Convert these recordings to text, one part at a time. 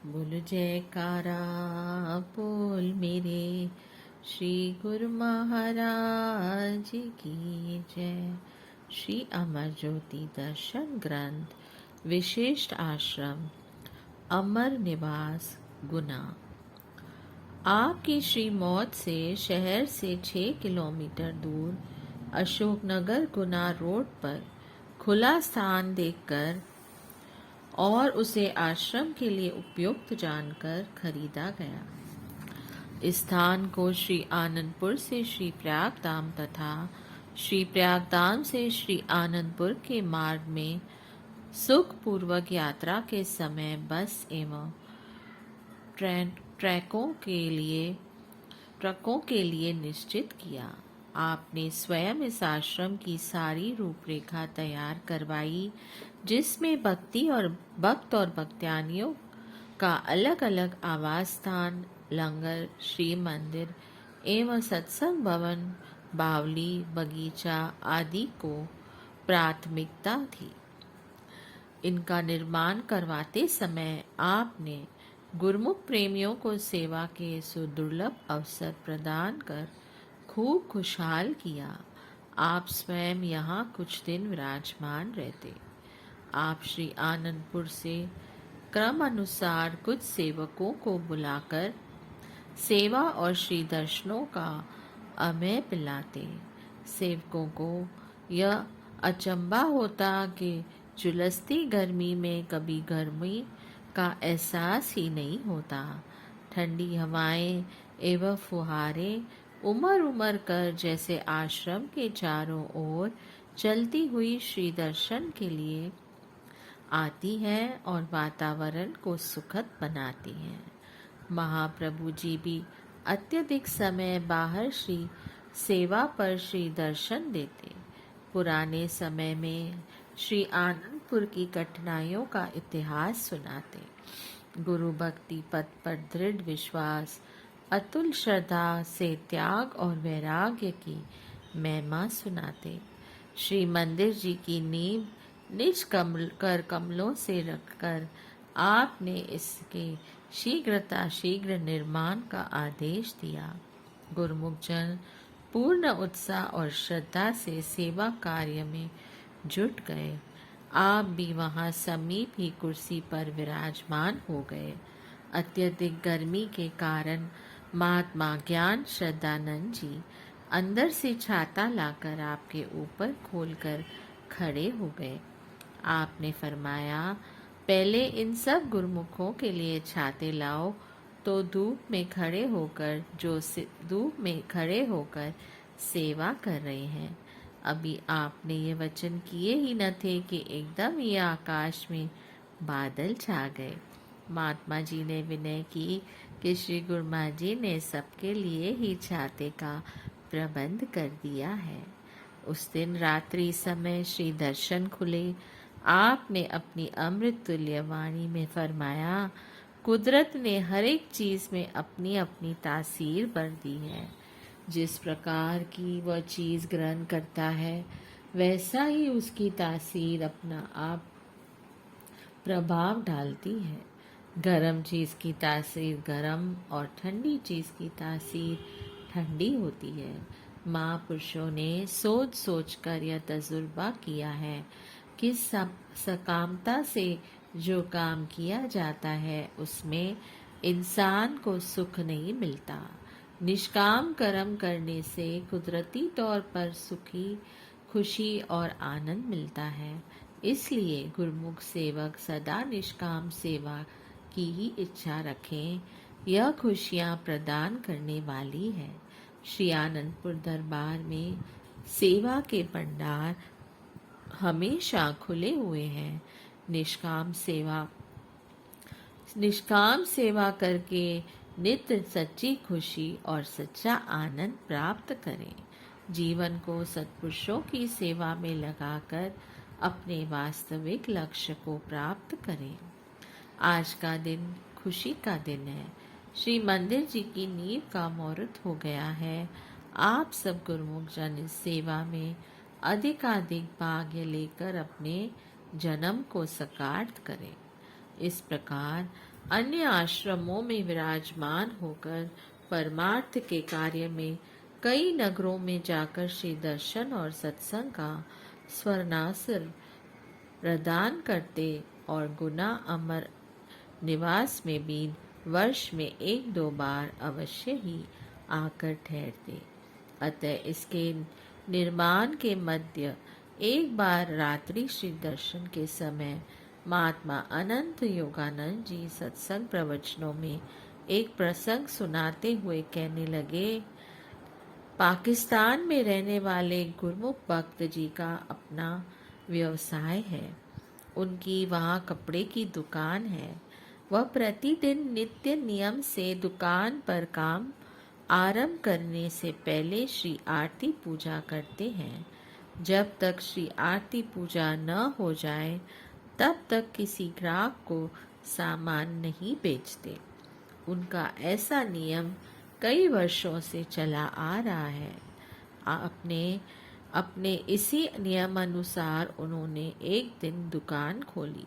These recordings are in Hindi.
बोल जयकारा बोल मेरे श्री गुरु महाराज की जय। श्री अमर ज्योति दर्शन ग्रंथ विशिष्ट आश्रम अमर निवास गुना। आपकी श्री मौत से शहर से 6 किलोमीटर दूर अशोकनगर गुना रोड पर खुला स्थान देखकर और उसे आश्रम के लिए उपयुक्त जानकर खरीदा गया। इस स्थान को श्री आनंदपुर से श्री प्रयागधाम तथा श्री प्रयागधाम से श्री आनंदपुर के मार्ग में सुखपूर्वक यात्रा के समय बस एवं ट्रकों के लिए निश्चित किया। आपने स्वयं इस आश्रम की सारी रूपरेखा तैयार करवाई, जिसमें भक्त और भक्त्यानियों का अलग अलग आवास स्थान, लंगर, श्री मंदिर एवं सत्संग भवन, बावली, बगीचा आदि को प्राथमिकता थी। इनका निर्माण करवाते समय आपने गुरुमुख प्रेमियों को सेवा के सुदुर्लभ अवसर प्रदान कर खूब खुशहाल किया। आप स्वयं यहाँ कुछ दिन विराजमान रहते। आप श्री आनंदपुर से क्रम अनुसार कुछ सेवकों को बुलाकर सेवा और श्री दर्शनों का अमय पिलाते। सेवकों को यह अचंभा होता कि झुलसती गर्मी में कभी गर्मी का एहसास ही नहीं होता। ठंडी हवाएं एवं फुहारे उमड़ उमड़ कर जैसे आश्रम के चारों ओर चलती हुई श्री दर्शन के लिए आती है और वातावरण को सुखद बनाती है। महाप्रभु जी भी अत्यधिक समय बाहर श्री सेवा पर श्री दर्शन देते। पुराने समय में श्री आनंदपुर की कठिनाइयों का इतिहास सुनाते। गुरु भक्ति पथ पर दृढ़ विश्वास, अतुल श्रद्धा से त्याग और वैराग्य की महिमा सुनाते। श्री मंदिर जी की नींव निज कमलों से रखकर आपने इसके शीघ्र निर्माण का आदेश दिया। गुरुमुख जन पूर्ण उत्साह और श्रद्धा से सेवा कार्य में जुट गए। आप भी वहां समीप ही कुर्सी पर विराजमान हो गए। अत्यधिक गर्मी के कारण महात्मा ज्ञान श्रद्धानंद जी अंदर से छाता लाकर आपके ऊपर खोलकर खड़े हो गए। आपने फरमाया, पहले इन सब गुरुमुखों के लिए छाते लाओ, तो धूप में खड़े होकर सेवा कर रहे हैं। अभी आपने ये वचन किए ही न थे कि एकदम ही आकाश में बादल छा गए। महात्मा जी ने विनय की कि श्री गुरुमा जी ने सबके लिए ही छाते का प्रबंध कर दिया है। उस दिन रात्रि समय श्री दर्शन खुले। आपने अपनी अमृत तुल्य वाणी में फरमाया, कुदरत ने हर एक चीज में अपनी अपनी तासीर भर दी है। जिस प्रकार की वह चीज ग्रहण करता है, वैसा ही उसकी तासीर अपना आप प्रभाव डालती है। गरम चीज की तासीर गरम और ठंडी चीज की तासीर ठंडी होती है। महापुरुषों ने सोच सोच कर यह तजुर्बा किया है कि सकामता से जो काम किया जाता है उसमें इंसान को सुख नहीं मिलता। निष्काम कर्म करने से कुदरती तौर पर खुशी और आनंद मिलता है। इसलिए गुरुमुख सेवक सदा निष्काम सेवा की ही इच्छा रखें। यह खुशियां प्रदान करने वाली है। श्री आनंदपुर दरबार में सेवा के भंडार हमेशा खुले हुए हैं। निष्काम सेवा करके नित्य सच्ची खुशी और सच्चा आनंद प्राप्त करें। जीवन को सत्पुरुषों की सेवा में लगाकर अपने वास्तविक लक्ष्य को प्राप्त करें। आज का दिन खुशी का दिन है। श्री मंदिर जी की नींव का मुहूर्त हो गया है। आप सब गुरुमुख जन इस सेवा में अधिकाधिक भाग्य लेकर अपने जन्म को साकार करें। इस प्रकार अन्य आश्रमों में विराजमान होकर परमार्थ के कार्य में कई नगरों में जाकर श्री दर्शन और सत्संग का स्वर्णासर प्रदान करते और गुना अमर निवास में भी वर्ष में 1-2 बार अवश्य ही आकर ठहरते। अतः इसके निर्माण के मध्य एक बार रात्रि श्री दर्शन के समय महात्मा अनंत योगानंद जी सत्संग प्रवचनों में एक प्रसंग सुनाते हुए कहने लगे, पाकिस्तान में रहने वाले गुरमुख भक्त जी का अपना व्यवसाय है। उनकी वहाँ कपड़े की दुकान है। वह प्रतिदिन नित्य नियम से दुकान पर काम आरंभ करने से पहले श्री आरती पूजा करते हैं। जब तक श्री आरती पूजा न हो जाए तब तक किसी ग्राहक को सामान नहीं बेचते। उनका ऐसा नियम कई वर्षों से चला आ रहा है। अपने इसी नियम अनुसार उन्होंने एक दिन दुकान खोली।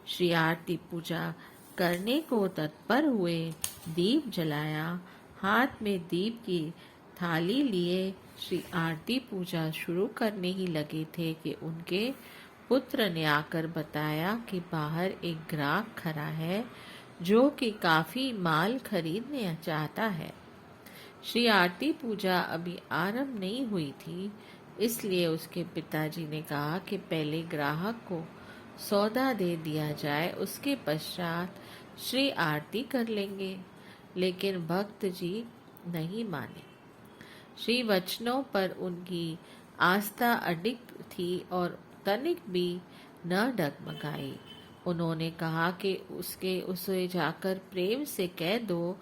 श्री आरती पूजा करने को तत्पर हुए, दीप जलाया, हाथ में दीप की थाली लिए श्री आरती पूजा शुरू करने ही लगे थे कि उनके पुत्र ने आकर बताया कि बाहर एक ग्राहक खड़ा है जो कि काफी माल खरीदने चाहता है। श्री आरती पूजा अभी आरंभ नहीं हुई थी, इसलिए उसके पिताजी ने कहा कि पहले ग्राहक को सौदा दे दिया जाए, उसके पश्चात श्री आरती कर लेंगे। लेकिन भक्त जी नहीं माने। श्री वचनों पर उनकी आस्था अडिग थी और तनिक भी न डगमगाई। उन्होंने कहा कि उसे जाकर प्रेम से कह दो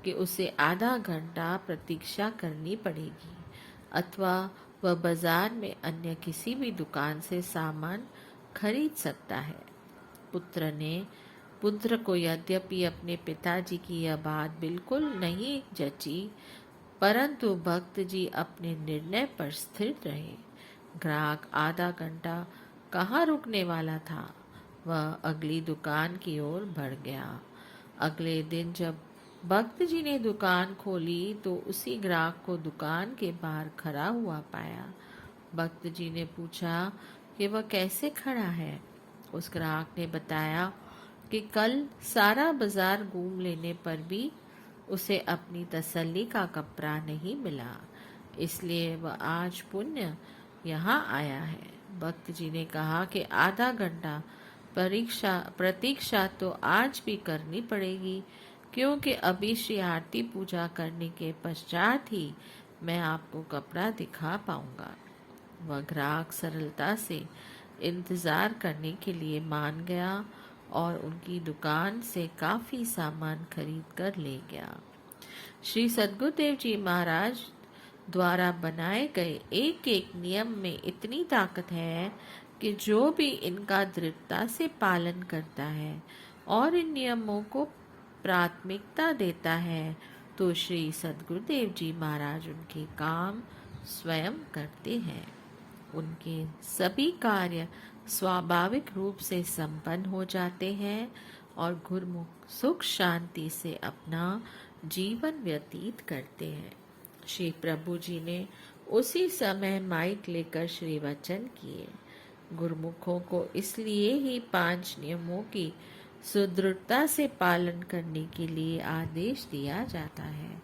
कि उसे आधा घंटा प्रतीक्षा करनी पड़ेगी, अथवा वह बाजार में अन्य किसी भी दुकान से सामान खरीद सकता है। पुत्र को यद्यपि अपने पिताजी की यह बात बिल्कुल नहीं जची, परंतु भक्त जी अपने निर्णय पर स्थिर रहे। ग्राहक आधा घंटा कहाँ रुकने वाला था, वह अगली दुकान की ओर बढ़ गया। अगले दिन जब भक्त जी ने दुकान खोली तो उसी ग्राहक को दुकान के बाहर खड़ा हुआ पाया। भक्त जी ने पूछा कि वह कैसे खड़ा है। उस ग्राहक ने बताया कि कल सारा बाजार घूम लेने पर भी उसे अपनी तसल्ली का कपड़ा नहीं मिला, इसलिए वह आज पुण्य यहाँ आया है। भक्त जी ने कहा कि आधा घंटा प्रतीक्षा तो आज भी करनी पड़ेगी, क्योंकि अभी श्री आरती पूजा करने के पश्चात ही मैं आपको कपड़ा दिखा पाऊंगा। वह ग्राहक सरलता से इंतजार करने के लिए मान गया और उनकी दुकान से काफी सामान खरीद कर ले गया। श्री सद्गुरुदेव जी महाराज द्वारा बनाए गए एक एक नियम में इतनी ताकत है कि जो भी इनका दृढ़ता से पालन करता है और इन नियमों को प्राथमिकता देता है तो श्री सद्गुरुदेव जी महाराज उनके काम स्वयं करते हैं। उनके सभी कार्य स्वाभाविक रूप से संपन्न हो जाते हैं और गुरुमुख सुख शांति से अपना जीवन व्यतीत करते हैं। श्री प्रभु जी ने उसी समय माइक लेकर श्री वचन किए। गुरुमुखों को इसलिए ही 5 नियमों की सुदृढ़ता से पालन करने के लिए आदेश दिया जाता है।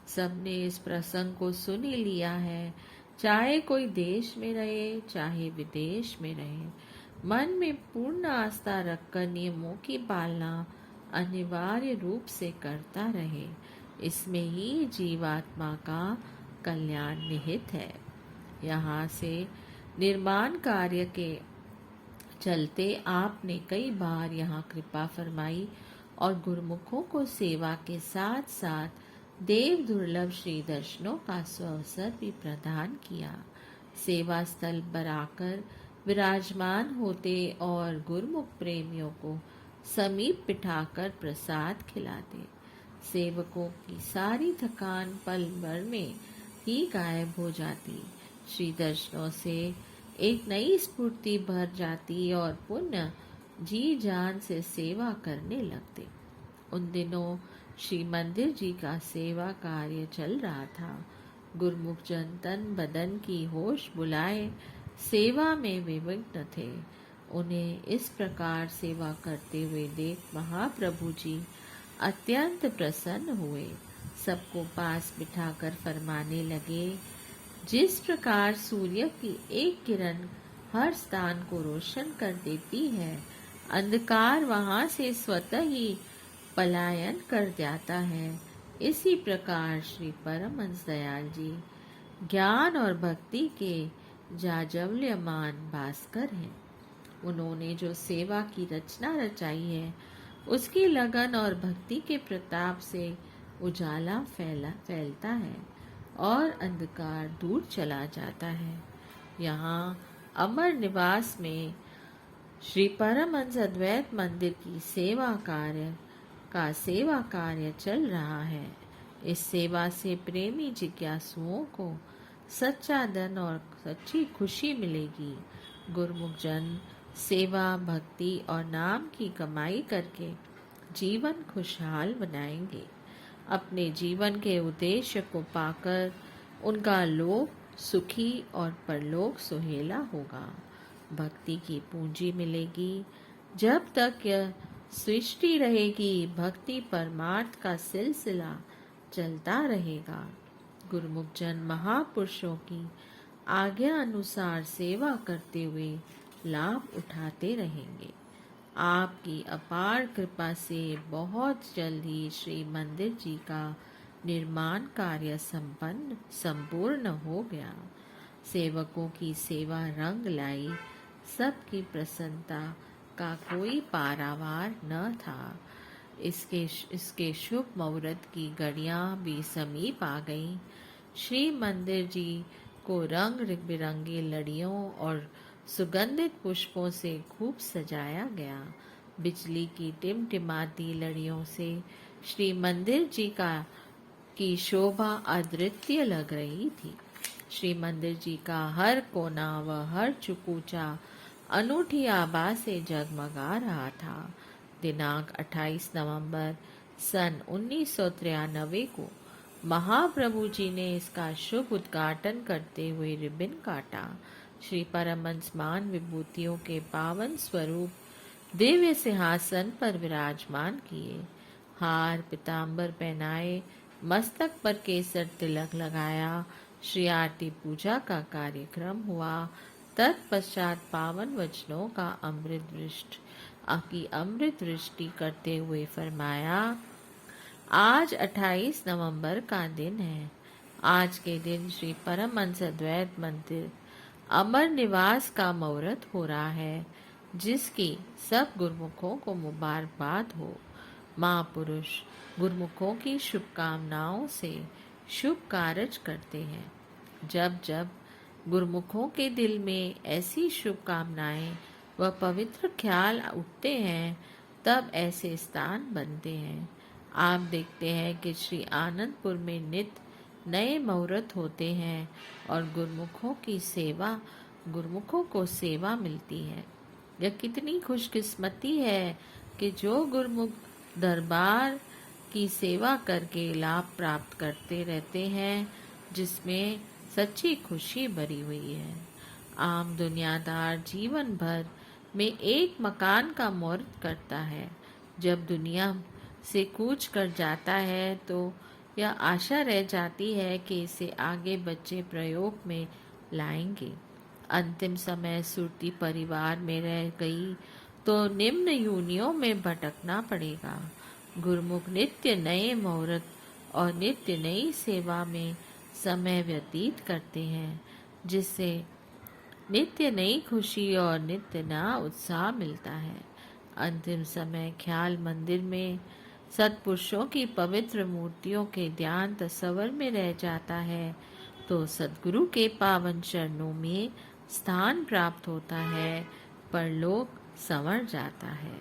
सबने इस प्रसंग को सुन ही लिया है, चाहे कोई देश में रहे चाहे विदेश में रहे। मन में पूर्ण आस्था रखकर नियमों की पालना अनिवार्य रूप से करता रहे, इसमें ही जीवात्मा का कल्याण निहित है। यहाँ से निर्माण कार्य के चलते आपने कई बार यहाँ कृपा फरमाई और गुरुमुखों को सेवा के साथ साथ देव दुर्लभ श्री दर्शनों का सुअवसर भी प्रदान किया। सेवा स्थल पर आकर विराजमान होते और गुरुमुख प्रेमियों को समीप बिठाकर प्रसाद खिलाते। सेवकों की सारी थकान पल भर में ही गायब हो जाती। श्री दर्शनों से एक नई स्फूर्ति भर जाती और पुनः जी जान से सेवा करने लगते। उन दिनों श्री मंदिर जी का सेवा कार्य चल रहा था। गुरुमुख जन तन बदन की होश बुलाए सेवा में विविघ्न थे। उन्हें इस प्रकार सेवा करते हुए देख महाप्रभु जी अत्यंत प्रसन्न हुए। सबको पास बिठाकर फरमाने लगे, जिस प्रकार सूर्य की एक किरण हर स्थान को रोशन कर देती है, अंधकार वहां से स्वतः ही पलायन कर जाता है, इसी प्रकार श्री परमहंस दयाल जी ज्ञान और भक्ति के जाज्वल्यमान भास्कर हैं। उन्होंने जो सेवा की रचना रचाई है, उसकी लगन और भक्ति के प्रताप से उजाला फैलता है और अंधकार दूर चला जाता है। यहाँ अमर निवास में श्री परमहंस अद्वैत मंदिर की सेवा कार्य चल रहा है। इस सेवा से प्रेमी जिज्ञासुओं को सच्चा धन और सच्ची खुशी मिलेगी। गुरुमुख जन सेवा, भक्ति और नाम की कमाई करके जीवन खुशहाल बनाएंगे। अपने जीवन के उद्देश्य को पाकर उनका लोक सुखी और परलोक सुहेला होगा। भक्ति की पूंजी मिलेगी। जब तक यह सृष्टि रहेगी, भक्ति परमार्थ का सिलसिला चलता रहेगा। गुरुमुख जन महापुरुषों की आज्ञा अनुसार सेवा करते हुए लाभ उठाते रहेंगे। आपकी अपार कृपा से बहुत जल्द ही श्री मंदिर जी का निर्माण कार्य संपूर्ण हो गया। सेवकों की सेवा रंग लाई। सबकी प्रसन्नता का कोई पारावार न था। इसके शुभ मुहूर्त की घड़ियां भी समीप आ गईं। श्री मंदिर जी को रंग बिरंगी लड़ियों और सुगंधित पुष्पों से खूब सजाया गया। बिजली की टिमटिमाती लड़ियों से श्री मंदिर जी की शोभा अद्वितीय लग रही थी। श्री मंदिर जी का हर कोना व हर चुकूचा अनूठी आभा से जगमगा रहा था। दिनांक 28 नवंबर सन 1993 को महाप्रभु जी ने इसका शुभ उद्घाटन करते हुए रिबन काटा। श्री परमहंस मान विभूतियों के पावन स्वरूप दिव्य सिंहासन पर विराजमान किए। हार पीताम्बर पहनाए, मस्तक पर केसर तिलक लगाया। श्री आरती पूजा का कार्यक्रम हुआ। तत्पश्चात पावन वचनों का अमृत वृष्टि करते हुए फरमाया, आज 28 नवंबर का दिन है। आज के दिन श्री परमहंस अद्वैत मंदिर अमर निवास का मुहूर्त हो रहा है, जिसकी सब गुरुमुखों को मुबारकबाद हो। महापुरुष गुरुमुखों की शुभकामनाओं से शुभ कार्य करते हैं। जब जब गुरुमुखों के दिल में ऐसी शुभकामनाएं व पवित्र ख्याल उठते हैं, तब ऐसे स्थान बनते हैं। आप देखते हैं कि श्री आनंदपुर में नित्य नए मुहूर्त होते हैं और गुरुमुखों को सेवा मिलती है। यह कितनी खुशकिस्मती है कि जो गुरुमुख दरबार की सेवा करके लाभ प्राप्त करते रहते हैं, जिसमें सच्ची खुशी भरी हुई है। आम दुनियादार जीवन भर में एक मकान का मुहूर्त करता है। जब दुनिया से कूच कर जाता है तो यह आशा रह जाती है कि इसे आगे बच्चे प्रयोग में लाएंगे। अंतिम समय सुरती परिवार में रह गई तो निम्न योनियों में भटकना पड़ेगा। गुरुमुख नित्य नए मुहूर्त और नित्य नई सेवा में समय व्यतीत करते हैं, जिससे नित्य नई खुशी और नित्य नया उत्साह मिलता है। अंतिम समय ख्याल मंदिर में सत्पुरुषों की पवित्र मूर्तियों के ध्यान तस्वर में रह जाता है तो सद्गुरु के पावन चरणों में स्थान प्राप्त होता है, परलोक संवर जाता है।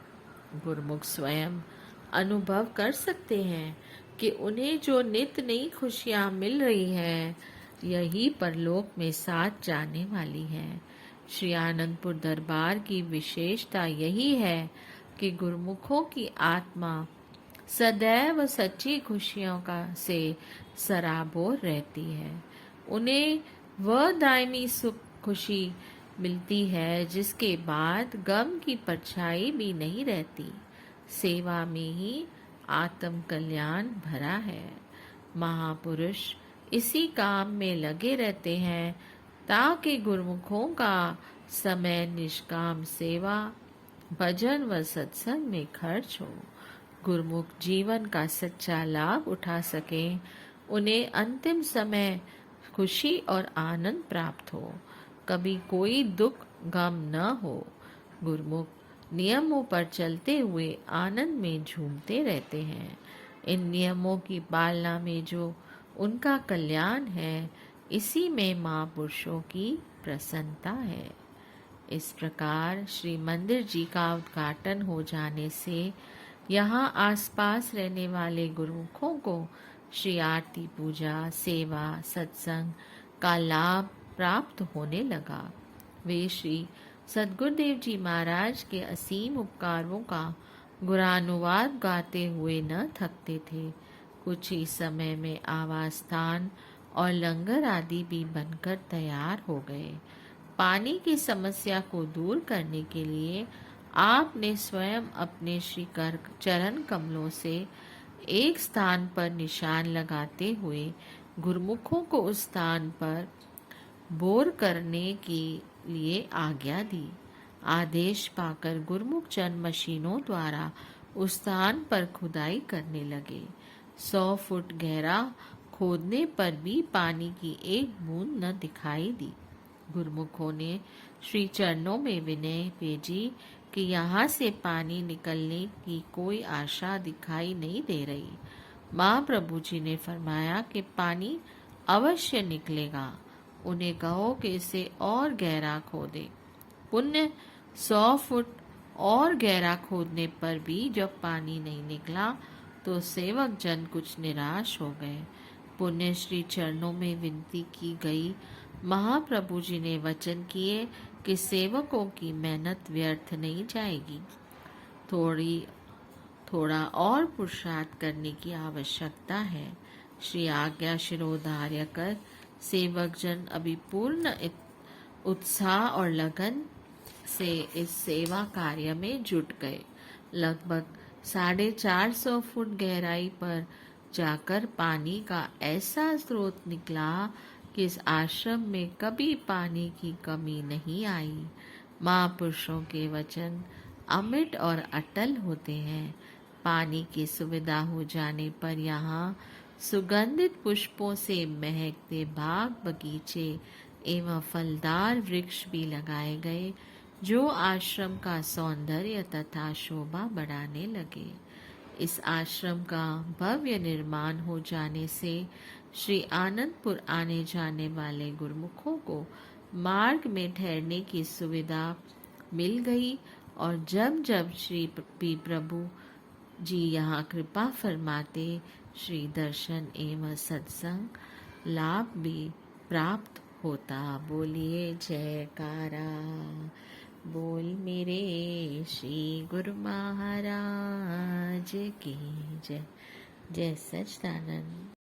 गुरुमुख स्वयं अनुभव कर सकते हैं कि उन्हें जो नित्य नई खुशियाँ मिल रही हैं, यही परलोक में साथ जाने वाली हैं। श्री आनंदपुर दरबार की विशेषता यही है कि गुरुमुखों की आत्मा सदैव सच्ची खुशियों का से सराबोर रहती है। उन्हें वह दायमी सुख खुशी मिलती है जिसके बाद गम की परछाई भी नहीं रहती। सेवा में ही आत्म कल्याण भरा है। महापुरुष इसी काम में लगे रहते हैं ताकि गुरुमुखों का समय निष्काम सेवा, भजन व सत्संग में खर्च हो। गुरुमुख जीवन का सच्चा लाभ उठा सकें, उन्हें अंतिम समय खुशी और आनंद प्राप्त हो, कभी कोई दुख गम न हो। गुरुमुख नियमों पर चलते हुए आनंद में झूमते रहते हैं। इन नियमों की पालना में जो उनका कल्याण है, इसी में महापुरुषों की प्रसन्नता है। इस प्रकार श्री मंदिर जी का उद्घाटन हो जाने से यहाँ आसपास रहने वाले गुरुमुखों को श्री आरती पूजा, सेवा, सत्संग का लाभ प्राप्त होने लगा। वे श्री सद्गुरुदेव जी महाराज के असीम उपकारों का गुणानुवाद गाते हुए न थकते थे। कुछ ही समय में आवास स्थान और लंगर आदि भी बनकर तैयार हो गए। पानी की समस्या को दूर करने के लिए आपने स्वयं अपने श्री कर चरण कमलों से एक स्थान पर निशान लगाते हुए गुरुमुखों को उस स्थान पर बोर करने के लिए आज्ञा दी। आदेश पाकर गुरुमुख चंद मशीनों द्वारा उस स्थान पर खुदाई करने लगे। 100 फुट गहरा खोदने पर भी पानी की एक बूंद न दिखाई दी। गुरुमुखों ने श्री चरणों में विनय भेजी कि यहाँ से पानी निकलने की कोई आशा दिखाई नहीं दे रही। महाप्रभु जी ने फरमाया कि पानी अवश्य निकलेगा। उन्हें कहो कि इसे और गहरा खोदे। पुण्य 100 फुट और गहरा खोदने पर भी जब पानी नहीं निकला तो सेवक जन कुछ निराश हो गए। पुण्य श्री चरणों में विनती की गई। महाप्रभु जी ने वचन किए कि सेवकों की मेहनत व्यर्थ नहीं जाएगी। थोड़ा और पुरुषार्थ करने की आवश्यकता है। श्री आज्ञा शिरोधार्य कर सेवक जन अभी पूर्ण उत्साह और लगन से इस सेवा कार्य में जुट गए। लगभग 450 फुट गहराई पर जाकर पानी का ऐसा स्रोत निकला कि इस आश्रम में कभी पानी की कमी नहीं आई। महापुरुषों के वचन अमिट और अटल होते हैं। पानी की सुविधा हो जाने पर यहाँ सुगंधित पुष्पों से महकते बाग बगीचे एवं फलदार वृक्ष भी लगाए गए, जो आश्रम का सौंदर्य तथा शोभा बढ़ाने लगे। इस आश्रम का भव्य निर्माण हो जाने से श्री आनंदपुर आने जाने वाले गुरुमुखों को मार्ग में ठहरने की सुविधा मिल गई और जब जब श्री प्रभु जी यहाँ कृपा फरमाते, श्री दर्शन एवं सत्संग लाभ भी प्राप्त होता। बोलिए जयकारा, बोल मेरे श्री गुरु महाराज की जय। जय सच्चिदानंद।